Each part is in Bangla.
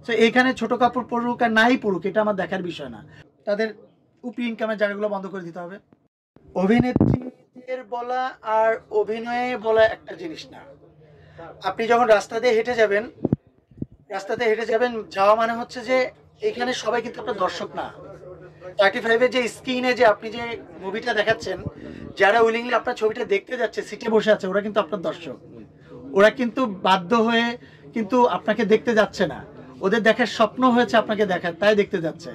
সো এইখানে ছোট কাপড় পরুক আর নাই পরুক এটা আমার দেখার বিষয় না। তাদের উপরি ইনকামের জায়গাগুলো বন্ধ করে দিতে হবে। অভিনেত্রীদের বলা আর অভিনয়ে বলা একটা জিনিস না। আপনি যখন রাস্তা দিয়ে হেঁটে যাবেন, যাওয়া মানে হচ্ছে যে এখানে সবাই কিন্তু আপনার দর্শক না। 35-এর যে স্ক্রিনে যে আপনি যে মুভিটা দেখাচ্ছেন, যারা উইলিংলি আপনার ছবিটা দেখতে যাচ্ছে, সিটে বসে আছে, ওরা কিন্তু আপনার দর্শক। ওরা কিন্তু বাধ্য হয়ে কিন্তু আপনাকে দেখতে যাচ্ছে না, ওদের দেখার স্বপ্ন হয়েছে আপনাকে দেখার, তাই দেখতে যাচ্ছে।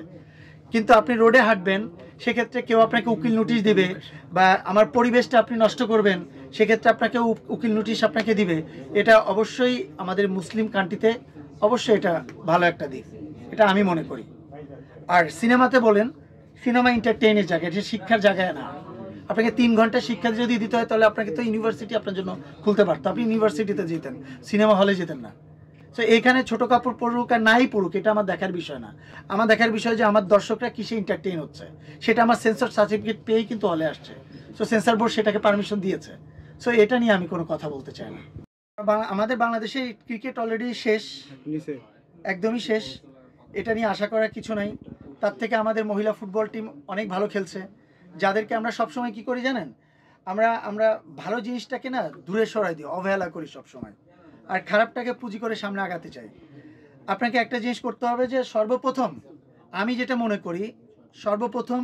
কিন্তু আপনি রোডে হাঁটবেন, সেক্ষেত্রে কেউ আপনাকে উকিল নোটিশ দিবে, বা আমার পরিবেশটা আপনি নষ্ট করবেন, সেক্ষেত্রে আপনাকে উকিল নোটিশ আপনাকে দিবে। এটা অবশ্যই আমাদের মুসলিম কান্ট্রিতে অবশ্যই এটা ভালো একটা দিক, এটা আমি মনে করি। আর সিনেমাতে বলেন, সিনেমা এন্টারটেইনের জায়গা, এটা শিক্ষার জায়গায় না। আপনাকে 3 ঘন্টা শিক্ষা যদি দিতে হয়, তাহলে আপনাকে তো ইউনিভার্সিটি আপনার জন্য খুলতে পারতো, আপনি ইউনিভার্সিটিতে যেতেন, সিনেমা হলে যেতেন না। সো এইখানে ছোট কাপড় পরুক আর নাই পরুক এটা আমার দেখার বিষয় না। আমার দেখার বিষয় যে আমার দর্শকরা কিসে এন্টারটেইন হচ্ছে, সেটা আমার সেন্সর সার্টিফিকেট পেয়েই কিন্তু হলে আসছে। সো সেন্সর বোর্ড সেটাকে পারমিশন দিয়েছে। সো এটা নিয়ে আমি কোনো কথা বলতে চাই না। আমাদের বাংলাদেশে ক্রিকেট অলরেডি শেষ, একদমই শেষ। এটা নিয়ে আশা করার কিছু নাই। তার থেকে আমাদের মহিলা ফুটবল টিম অনেক ভালো খেলছে, যাদেরকে আমরা সবসময় কি করি জানেন, আমরা আমরা ভালো জিনিসটাকে না দূরে সরাই দিই, অবহেলা করি সবসময়, আর খারাপটাকে পুঁজি করে সামনে আগাতে চাই। আপনাকে একটা জিনিস করতে হবে যে সর্বপ্রথম, আমি যেটা মনে করি, সর্বপ্রথম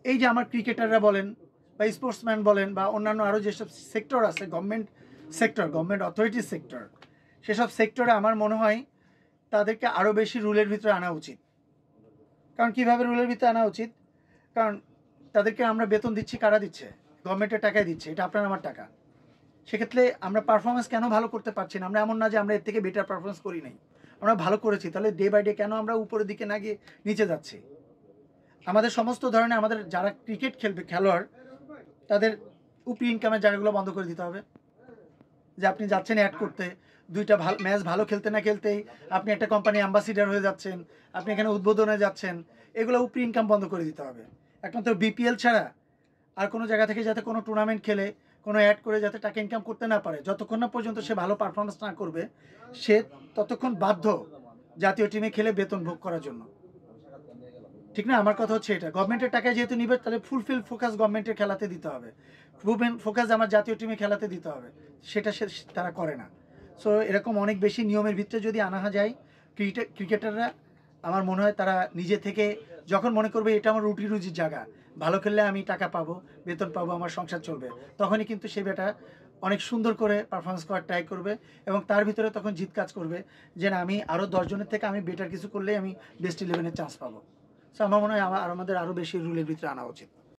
এই যে আমার ক্রিকেটাররা বলেন বা স্পোর্টসম্যান বলেন বা অন্যান্য আরও যেসব সেক্টর আছে, গভর্নমেন্ট সেক্টর, গভর্নমেন্ট অথরিটির সেক্টর, সেসব সেক্টরে আমার মনে হয় তাদেরকে আরও বেশি রুলের ভিতরে আনা উচিত। কারণ কীভাবে রুলের ভিতরে আনা উচিত, কারণ তাদেরকে আমরা বেতন দিচ্ছি, কারা দিচ্ছে? গভর্নমেন্টের টাকায় দিচ্ছে, এটা আপনার আমার টাকা। সেক্ষেত্রে আমরা পারফরমেন্স কেন ভালো করতে পারছি না? আমরা এমন না যে আমরা এর থেকে বেটার পারফরমেন্স করি নাই, আমরা ভালো করেছি। তাহলে ডে বাই ডে কেন আমরা উপরের দিকে না গিয়ে নিচে যাচ্ছি? আমাদের সমস্ত ধরনের, আমাদের যারা ক্রিকেট খেলবে খেলোয়াড়, তাদের উপরি ইনকামের জায়গাগুলো বন্ধ করে দিতে হবে। যে আপনি যাচ্ছেন অ্যাড করতে, 2টা ম্যাচ ভালো খেলতে না খেলতেই আপনি একটা কোম্পানি অ্যাম্বাসিডার হয়ে যাচ্ছেন, আপনি এখানে উদ্বোধনে যাচ্ছেন, এগুলো উপরি ইনকাম বন্ধ করে দিতে হবে। একমাত্র বিপিএল ছাড়া আর কোনো জায়গা থেকে যাতে কোনো টুর্নামেন্ট খেলে, কোনো অ্যাড করে যাতে টাকা ইনকাম করতে না পারে, যতক্ষণ না পর্যন্ত সে ভালো পারফরমেন্স না করবে, সে ততক্ষণ বাধ্য জাতীয় টিমে খেলে বেতন ভোগ করার জন্য। ঠিক না? আমার কথা হচ্ছে এটা, গভর্নমেন্টের টাকায় যেহেতু নিবে, তাহলে ফুলফিল ফোকাস গভর্নমেন্টের খেলাতে দিতে হবে, ফোকাস আমার জাতীয় টিমে খেলাতে দিতে হবে। সেটা তারা করে না। সো এরকম অনেক বেশি নিয়মের ভিতরে যদি আনা যায়, ক্রিকেটাররা আমার মনে হয় তারা নিজে থেকে যখন মনে করবে এটা আমার রুটি রুজির জায়গা, ভালো খেললে আমি টাকা পাবো, বেতন পাবো, আমার সংসার চলবে, তখনই কিন্তু সে বেটা অনেক সুন্দর করে পারফরমেন্স করার ট্রাই করবে, এবং তার ভিতরে তখন জিত কাজ করবে যে না, আমি আরও 10 জনের থেকে আমি বেটার কিছু করলে আমি বেস্ট 11-এর চান্স পাবো। সো আমার মনে হয় আমাদের আরও বেশি রুলের ভিতরে আনা উচিত।